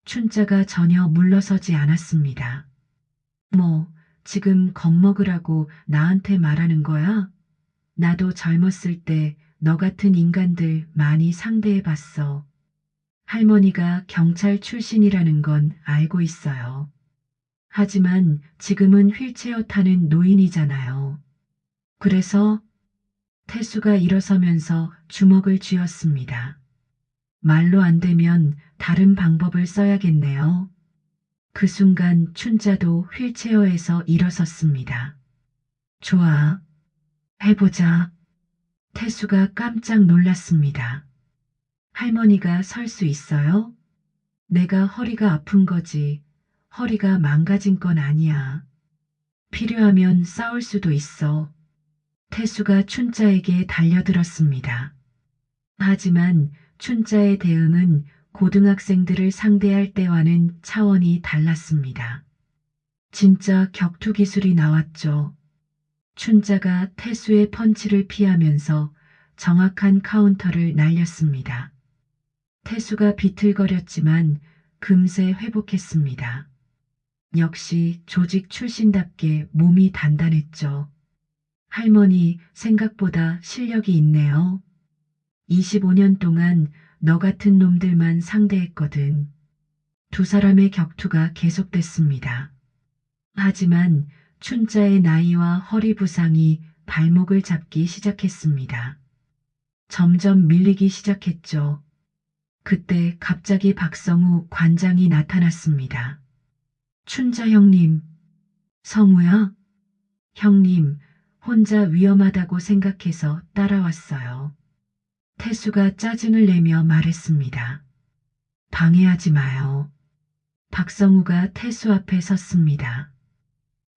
춘자가 전혀 물러서지 않았습니다. 뭐, 지금 겁먹으라고 나한테 말하는 거야? 나도 젊었을 때 너 같은 인간들 많이 상대해 봤어. 할머니가 경찰 출신이라는 건 알고 있어요. 하지만 지금은 휠체어 타는 노인이잖아요. 그래서 태수가 일어서면서 주먹을 쥐었습니다. 말로 안 되면 다른 방법을 써야겠네요. 그 순간 춘자도 휠체어에서 일어섰습니다. 좋아. 해보자. 태수가 깜짝 놀랐습니다. 할머니가 설 수 있어요? 내가 허리가 아픈 거지. 허리가 망가진 건 아니야. 필요하면 싸울 수도 있어. 태수가 춘자에게 달려들었습니다. 하지만 춘자의 대응은 고등학생들을 상대할 때와는 차원이 달랐습니다. 진짜 격투 기술이 나왔죠. 춘자가 태수의 펀치를 피하면서 정확한 카운터를 날렸습니다. 태수가 비틀거렸지만 금세 회복했습니다. 역시 조직 출신답게 몸이 단단했죠. 할머니 생각보다 실력이 있네요. 25년 동안 너 같은 놈들만 상대했거든. 두 사람의 격투가 계속됐습니다. 하지만 춘자의 나이와 허리 부상이 발목을 잡기 시작했습니다. 점점 밀리기 시작했죠. 그때 갑자기 박성우 관장이 나타났습니다. 춘자 형님, 성우야? 형님, 혼자 위험하다고 생각해서 따라왔어요. 태수가 짜증을 내며 말했습니다. 방해하지 마요. 박성우가 태수 앞에 섰습니다.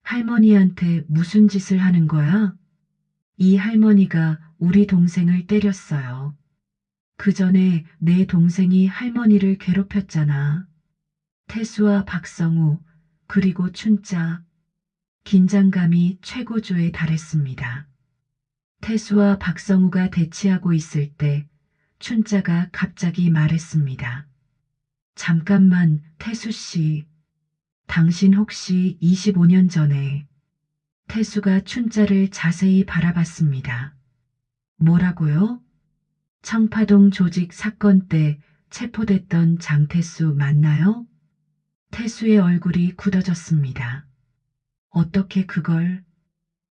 할머니한테 무슨 짓을 하는 거야? 이 할머니가 우리 동생을 때렸어요. 그 전에 내 동생이 할머니를 괴롭혔잖아. 태수와 박성우, 그리고 춘자. 긴장감이 최고조에 달했습니다. 태수와 박성우가 대치하고 있을 때 춘자가 갑자기 말했습니다. 잠깐만, 태수 씨. 당신 혹시 25년 전에 태수가 춘자를 자세히 바라봤습니다. 뭐라고요? 청파동 조직 사건 때 체포됐던 장태수 맞나요? 태수의 얼굴이 굳어졌습니다. 어떻게 그걸?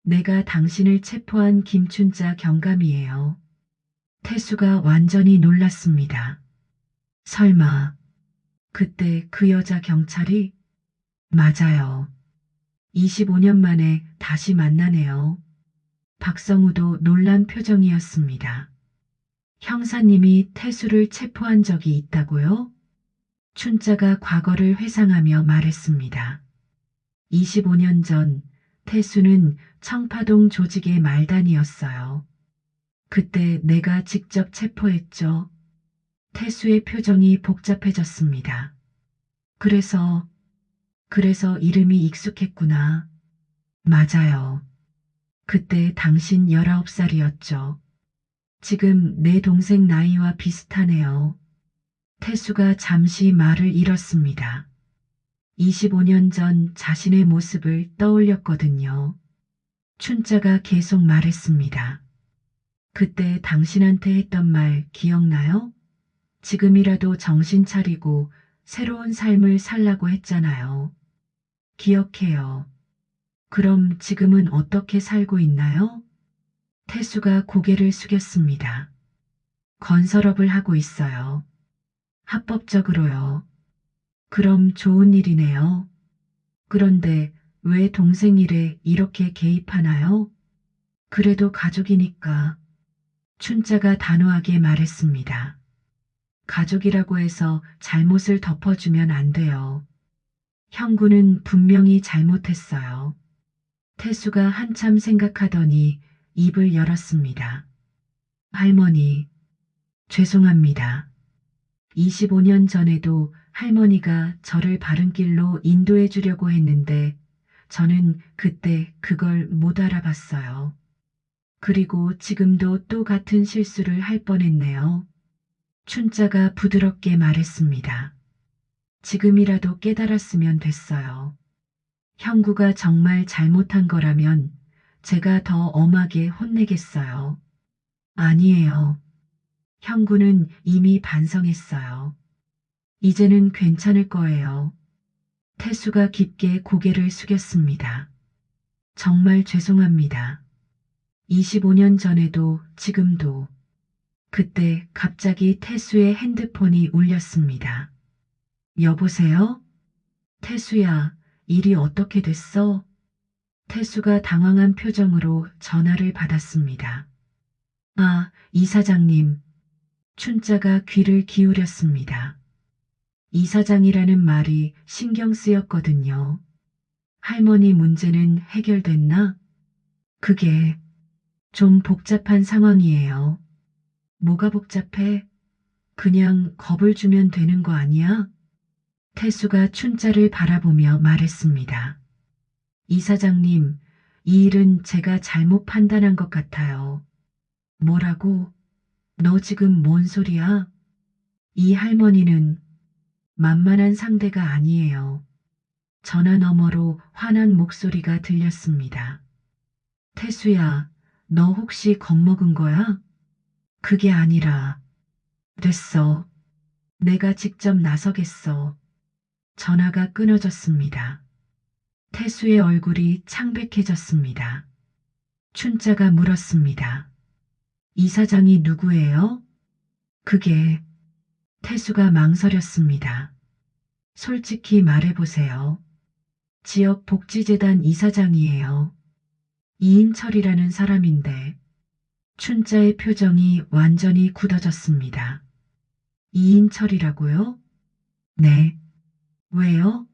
내가 당신을 체포한 김춘자 경감이에요. 태수가 완전히 놀랐습니다. 설마 그때 그 여자 경찰이? 맞아요. 25년 만에 다시 만나네요. 박성우도 놀란 표정이었습니다. 형사님이 태수를 체포한 적이 있다고요? 춘자가 과거를 회상하며 말했습니다. 25년 전 태수는 청파동 조직의 말단이었어요. 그때 내가 직접 체포했죠. 태수의 표정이 복잡해졌습니다. 그래서 이름이 익숙했구나. 맞아요. 그때 당신 19살이었죠. 지금 내 동생 나이와 비슷하네요. 태수가 잠시 말을 잃었습니다. 25년 전 자신의 모습을 떠올렸거든요. 춘자가 계속 말했습니다. 그때 당신한테 했던 말 기억나요? 지금이라도 정신 차리고 새로운 삶을 살라고 했잖아요. 기억해요. 그럼 지금은 어떻게 살고 있나요? 태수가 고개를 숙였습니다. 건설업을 하고 있어요. 합법적으로요. 그럼 좋은 일이네요. 그런데 왜 동생 일에 이렇게 개입하나요? 그래도 가족이니까. 춘자가 단호하게 말했습니다. 가족이라고 해서 잘못을 덮어주면 안 돼요. 형구는 분명히 잘못했어요. 태수가 한참 생각하더니 입을 열었습니다. 할머니, 죄송합니다. 25년 전에도 할머니가 저를 바른 길로 인도해 주려고 했는데 저는 그때 그걸 못 알아봤어요. 그리고 지금도 또 같은 실수를 할 뻔했네요. 춘자가 부드럽게 말했습니다. 지금이라도 깨달았으면 됐어요. 형구가 정말 잘못한 거라면 제가 더 엄하게 혼내겠어요. 아니에요. 형구는 이미 반성했어요. 이제는 괜찮을 거예요. 태수가 깊게 고개를 숙였습니다. 정말 죄송합니다. 25년 전에도 지금도. 그때 갑자기 태수의 핸드폰이 울렸습니다. 여보세요? 태수야, 일이 어떻게 됐어? 태수가 당황한 표정으로 전화를 받았습니다. 아, 이사장님. 춘자가 귀를 기울였습니다. 이사장이라는 말이 신경 쓰였거든요. 할머니 문제는 해결됐나? 그게 좀 복잡한 상황이에요. 뭐가 복잡해? 그냥 겁을 주면 되는 거 아니야? 태수가 춘자를 바라보며 말했습니다. 이사장님, 이 일은 제가 잘못 판단한 것 같아요. 뭐라고? 너 지금 뭔 소리야? 이 할머니는 만만한 상대가 아니에요. 전화 너머로 화난 목소리가 들렸습니다. 태수야, 너 혹시 겁먹은 거야? 그게 아니라. 됐어. 내가 직접 나서겠어. 전화가 끊어졌습니다. 태수의 얼굴이 창백해졌습니다. 춘자가 물었습니다. 이사장이 누구예요? 그게. 태수가 망설였습니다. 솔직히 말해보세요. 지역복지재단 이사장이에요. 이인철이라는 사람인데. 춘자의 표정이 완전히 굳어졌습니다. 이인철이라고요? 네. 왜요?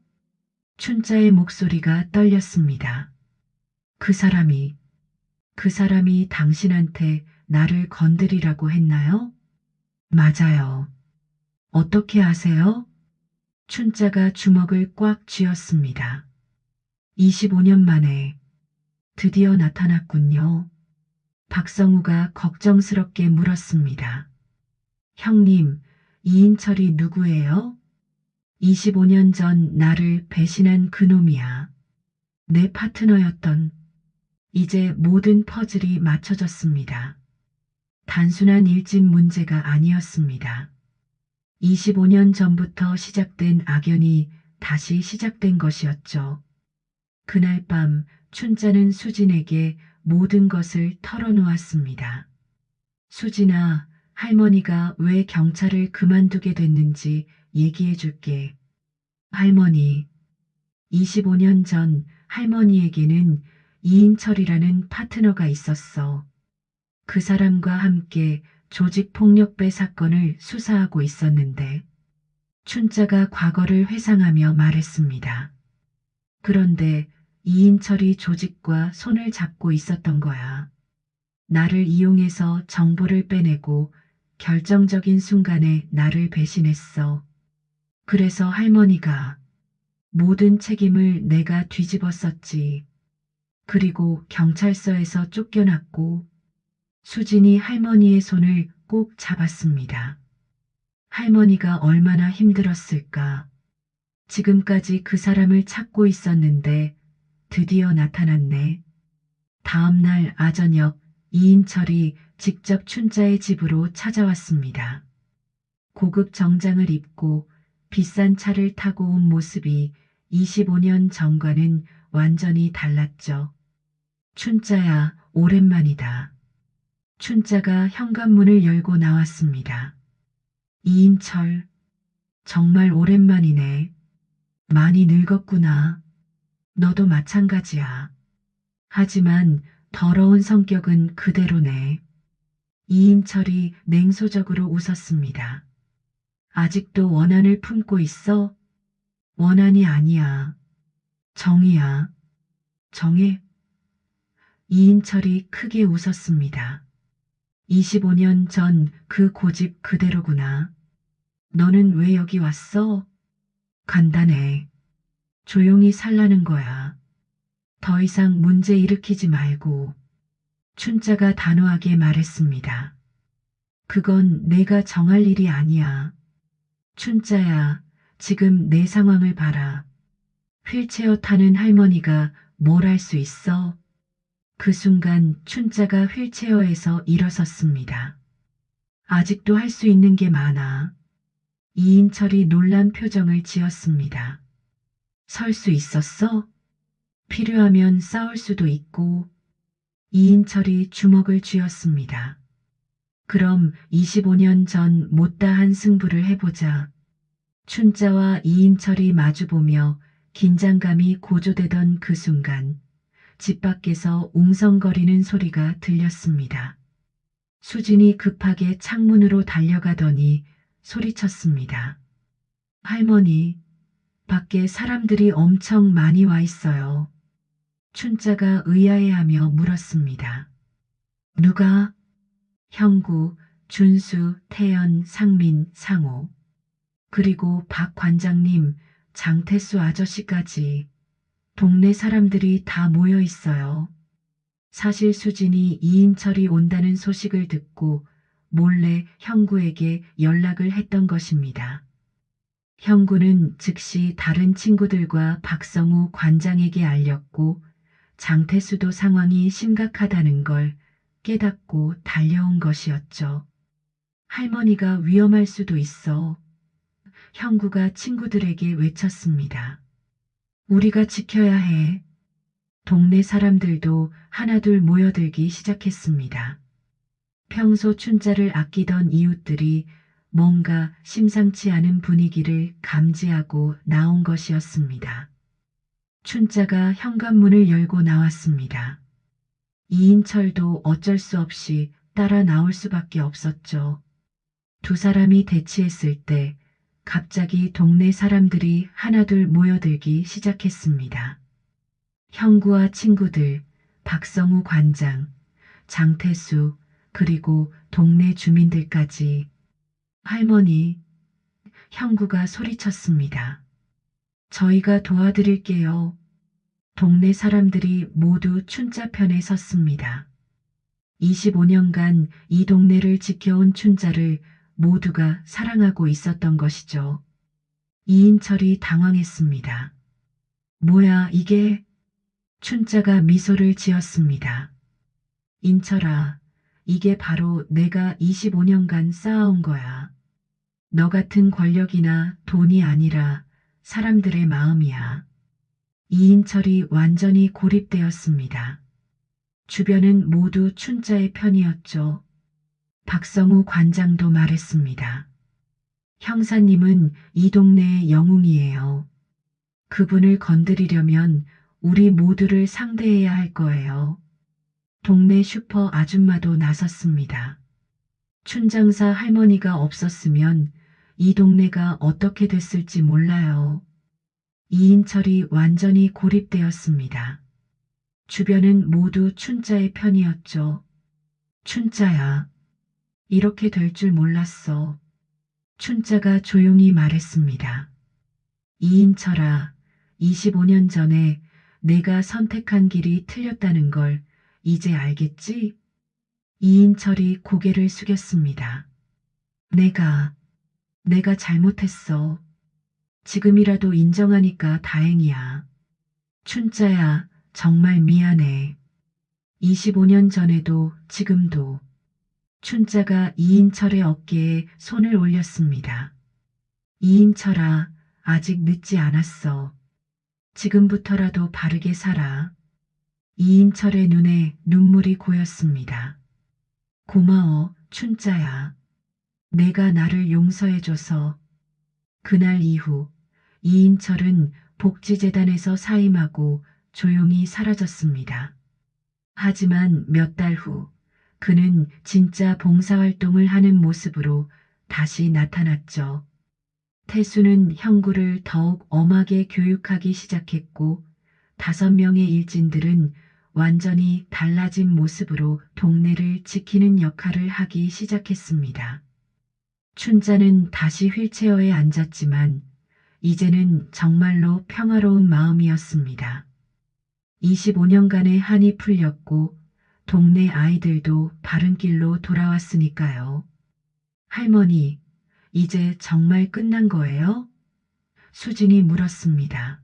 춘자의 목소리가 떨렸습니다. 그 사람이 당신한테 나를 건드리라고 했나요? 맞아요. 어떻게 아세요? 춘자가 주먹을 꽉 쥐었습니다. 25년 만에 드디어 나타났군요. 박성우가 걱정스럽게 물었습니다. 형님, 이인철이 누구예요? 25년 전 나를 배신한 그놈이야. 내 파트너였던. 이제 모든 퍼즐이 맞춰졌습니다. 단순한 일진 문제가 아니었습니다. 25년 전부터 시작된 악연이 다시 시작된 것이었죠. 그날 밤 춘자는 수진에게 모든 것을 털어놓았습니다. 수진아, 할머니가 왜 경찰을 그만두게 됐는지 얘기해 줄게. 할머니, 25년 전 할머니에게는 이인철이라는 파트너가 있었어. 그 사람과 함께 조직폭력배 사건을 수사하고 있었는데 춘자가 과거를 회상하며 말했습니다. 그런데 이인철이 조직과 손을 잡고 있었던 거야. 나를 이용해서 정보를 빼내고 결정적인 순간에 나를 배신했어. 그래서 할머니가 모든 책임을 내가 뒤집었었지. 그리고 경찰서에서 쫓겨났고 수진이 할머니의 손을 꼭 잡았습니다. 할머니가 얼마나 힘들었을까. 지금까지 그 사람을 찾고 있었는데 드디어 나타났네. 다음 날 아저녁 이인철이 직접 춘자의 집으로 찾아왔습니다. 고급 정장을 입고 비싼 차를 타고 온 모습이 25년 전과는 완전히 달랐죠. 춘자야, 오랜만이다. 춘자가 현관문을 열고 나왔습니다. 이인철, 정말 오랜만이네. 많이 늙었구나. 너도 마찬가지야. 하지만 더러운 성격은 그대로네. 이인철이 냉소적으로 웃었습니다. 아직도 원한을 품고 있어? 원한이 아니야. 정이야. 정해? 이인철이 크게 웃었습니다. 25년 전 그 고집 그대로구나. 너는 왜 여기 왔어? 간단해. 조용히 살라는 거야. 더 이상 문제 일으키지 말고. 춘자가 단호하게 말했습니다. 그건 내가 정할 일이 아니야. 춘자야, 지금 내 상황을 봐라. 휠체어 타는 할머니가 뭘 할 수 있어? 그 순간 춘자가 휠체어에서 일어섰습니다. 아직도 할 수 있는 게 많아. 이인철이 놀란 표정을 지었습니다. 설 수 있었어? 필요하면 싸울 수도 있고. 이인철이 주먹을 쥐었습니다. 그럼 25년 전 못다한 승부를 해보자. 춘자와 이인철이 마주보며 긴장감이 고조되던 그 순간 집 밖에서 웅성거리는 소리가 들렸습니다. 수진이 급하게 창문으로 달려가더니 소리쳤습니다. 할머니, 밖에 사람들이 엄청 많이 와 있어요. 춘자가 의아해하며 물었습니다. 누가? 형구, 준수, 태연, 상민, 상호. 그리고 박 관장님, 장태수 아저씨까지 동네 사람들이 다 모여 있어요. 사실 수진이 이인철이 온다는 소식을 듣고 몰래 형구에게 연락을 했던 것입니다. 형구는 즉시 다른 친구들과 박성우 관장에게 알렸고 장태수도 상황이 심각하다는 걸 깨닫고 달려온 것이었죠. 할머니가 위험할 수도 있어. 형구가 친구들에게 외쳤습니다. 우리가 지켜야 해. 동네 사람들도 하나둘 모여들기 시작했습니다. 평소 춘자를 아끼던 이웃들이 뭔가 심상치 않은 분위기를 감지하고 나온 것이었습니다. 춘자가 현관문을 열고 나왔습니다. 이인철도 어쩔 수 없이 따라 나올 수밖에 없었죠. 두 사람이 대치했을 때 갑자기 동네 사람들이 하나둘 모여들기 시작했습니다. 형구와 친구들, 박성우 관장, 장태수, 그리고 동네 주민들까지. 할머니, 형구가 소리쳤습니다. 저희가 도와드릴게요. 동네 사람들이 모두 춘자 편에 섰습니다. 25년간 이 동네를 지켜온 춘자를 모두가 사랑하고 있었던 것이죠. 이인철이 당황했습니다. 뭐야 이게? 춘자가 미소를 지었습니다. 인철아, 이게 바로 내가 25년간 쌓아온 거야. 너 같은 권력이나 돈이 아니라 사람들의 마음이야. 이인철이 완전히 고립되었습니다. 주변은 모두 춘자의 편이었죠. 박성우 관장도 말했습니다. 형사님은 이 동네의 영웅이에요. 그분을 건드리려면 우리 모두를 상대해야 할 거예요. 동네 슈퍼 아줌마도 나섰습니다. 춘장사 할머니가 없었으면 이 동네가 어떻게 됐을지 몰라요. 이인철이 완전히 고립되었습니다. 주변은 모두 춘자의 편이었죠. 춘자야, 이렇게 될 줄 몰랐어. 춘자가 조용히 말했습니다. 이인철아, 25년 전에 내가 선택한 길이 틀렸다는 걸 이제 알겠지? 이인철이 고개를 숙였습니다. 내가 잘못했어. 지금이라도 인정하니까 다행이야. 춘자야, 정말 미안해. 25년 전에도 지금도 춘자가 이인철의 어깨에 손을 올렸습니다. 이인철아, 아직 늦지 않았어. 지금부터라도 바르게 살아. 이인철의 눈에 눈물이 고였습니다. 고마워, 춘자야. 내가 나를 용서해줘서. 그날 이후 이인철은 복지재단에서 사임하고 조용히 사라졌습니다. 하지만 몇 달 후 그는 진짜 봉사활동을 하는 모습으로 다시 나타났죠. 태수는 형구를 더욱 엄하게 교육하기 시작했고 5명의 일진들은 완전히 달라진 모습으로 동네를 지키는 역할을 하기 시작했습니다. 춘자는 다시 휠체어에 앉았지만 이제는 정말로 평화로운 마음이었습니다. 25년간의 한이 풀렸고 동네 아이들도 바른 길로 돌아왔으니까요. 할머니, 이제 정말 끝난 거예요? 수진이 물었습니다.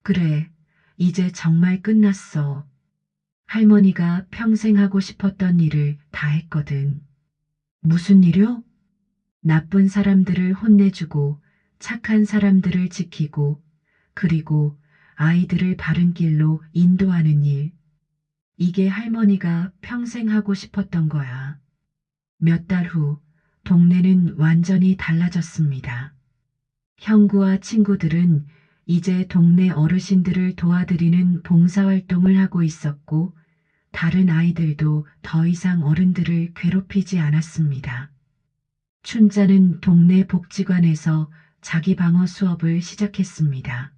그래, 이제 정말 끝났어. 할머니가 평생 하고 싶었던 일을 다 했거든. 무슨 일요? 나쁜 사람들을 혼내주고 착한 사람들을 지키고 그리고 아이들을 바른 길로 인도하는 일. 이게 할머니가 평생 하고 싶었던 거야. 몇 달 후 동네는 완전히 달라졌습니다. 형구와 친구들은 이제 동네 어르신들을 도와드리는 봉사활동을 하고 있었고 다른 아이들도 더 이상 어른들을 괴롭히지 않았습니다. 춘자는 동네 복지관에서 자기 방어 수업을 시작했습니다.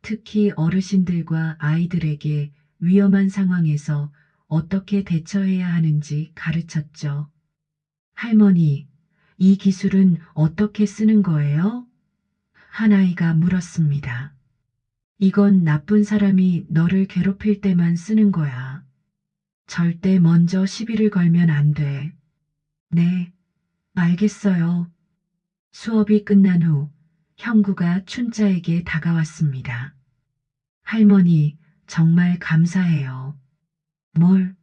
특히 어르신들과 아이들에게 위험한 상황에서 어떻게 대처해야 하는지 가르쳤죠. 할머니, 이 기술은 어떻게 쓰는 거예요? 한 아이가 물었습니다. 이건 나쁜 사람이 너를 괴롭힐 때만 쓰는 거야. 절대 먼저 시비를 걸면 안 돼. 네, 알겠어요. 수업이 끝난 후 형구가 춘자에게 다가왔습니다. 할머니, 정말 감사해요. 뭘?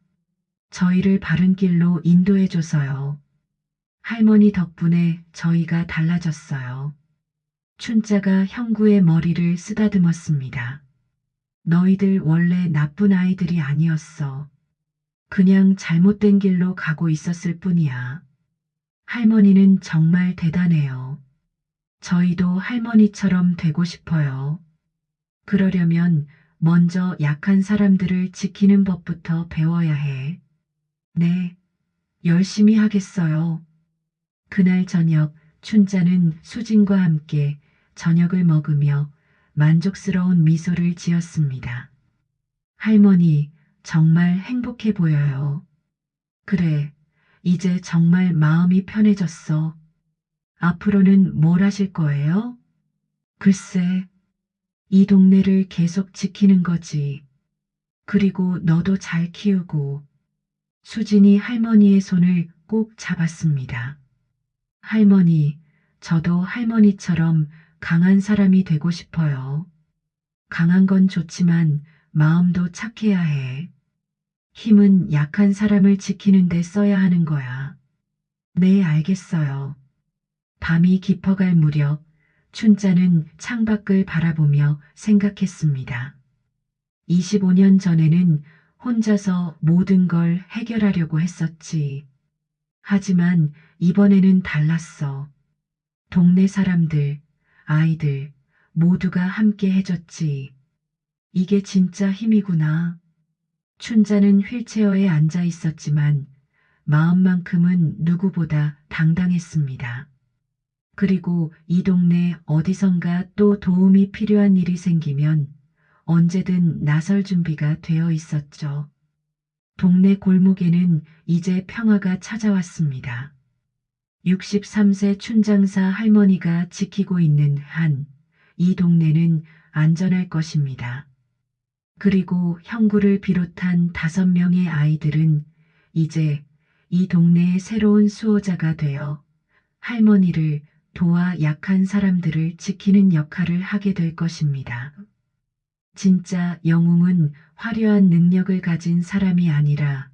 저희를 바른 길로 인도해줘서요. 할머니 덕분에 저희가 달라졌어요. 춘자가 형구의 머리를 쓰다듬었습니다. 너희들 원래 나쁜 아이들이 아니었어. 그냥 잘못된 길로 가고 있었을 뿐이야. 할머니는 정말 대단해요. 저희도 할머니처럼 되고 싶어요. 그러려면 먼저 약한 사람들을 지키는 법부터 배워야 해. 네, 열심히 하겠어요. 그날 저녁 춘자는 수진과 함께 저녁을 먹으며 만족스러운 미소를 지었습니다. 할머니, 정말 행복해 보여요. 그래, 이제 정말 마음이 편해졌어. 앞으로는 뭘 하실 거예요? 글쎄, 이 동네를 계속 지키는 거지. 그리고 너도 잘 키우고. 수진이 할머니의 손을 꼭 잡았습니다. 할머니, 저도 할머니처럼 강한 사람이 되고 싶어요. 강한 건 좋지만 마음도 착해야 해. 힘은 약한 사람을 지키는 데 써야 하는 거야. 네, 알겠어요. 밤이 깊어갈 무렵 춘자는 창밖을 바라보며 생각했습니다. 25년 전에는 혼자서 모든 걸 해결하려고 했었지. 하지만 이번에는 달랐어. 동네 사람들, 아이들 모두가 함께 해줬지. 이게 진짜 힘이구나. 춘자는 휠체어에 앉아 있었지만 마음만큼은 누구보다 당당했습니다. 그리고 이 동네 어디선가 또 도움이 필요한 일이 생기면 언제든 나설 준비가 되어 있었죠. 동네 골목에는 이제 평화가 찾아왔습니다. 63세 춘장사 할머니가 지키고 있는 한, 이 동네는 안전할 것입니다. 그리고 형구를 비롯한 5명의 아이들은 이제 이 동네의 새로운 수호자가 되어 할머니를 도와 약한 사람들을 지키는 역할을 하게 될 것입니다. 진짜 영웅은 화려한 능력을 가진 사람이 아니라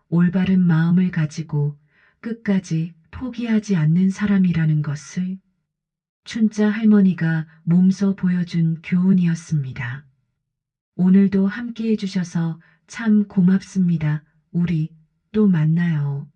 올바른 마음을 가지고 끝까지 포기하지 않는 사람이라는 것을 춘자 할머니가 몸소 보여준 교훈이었습니다. 오늘도 함께 해주셔서 참 고맙습니다. 우리 또 만나요.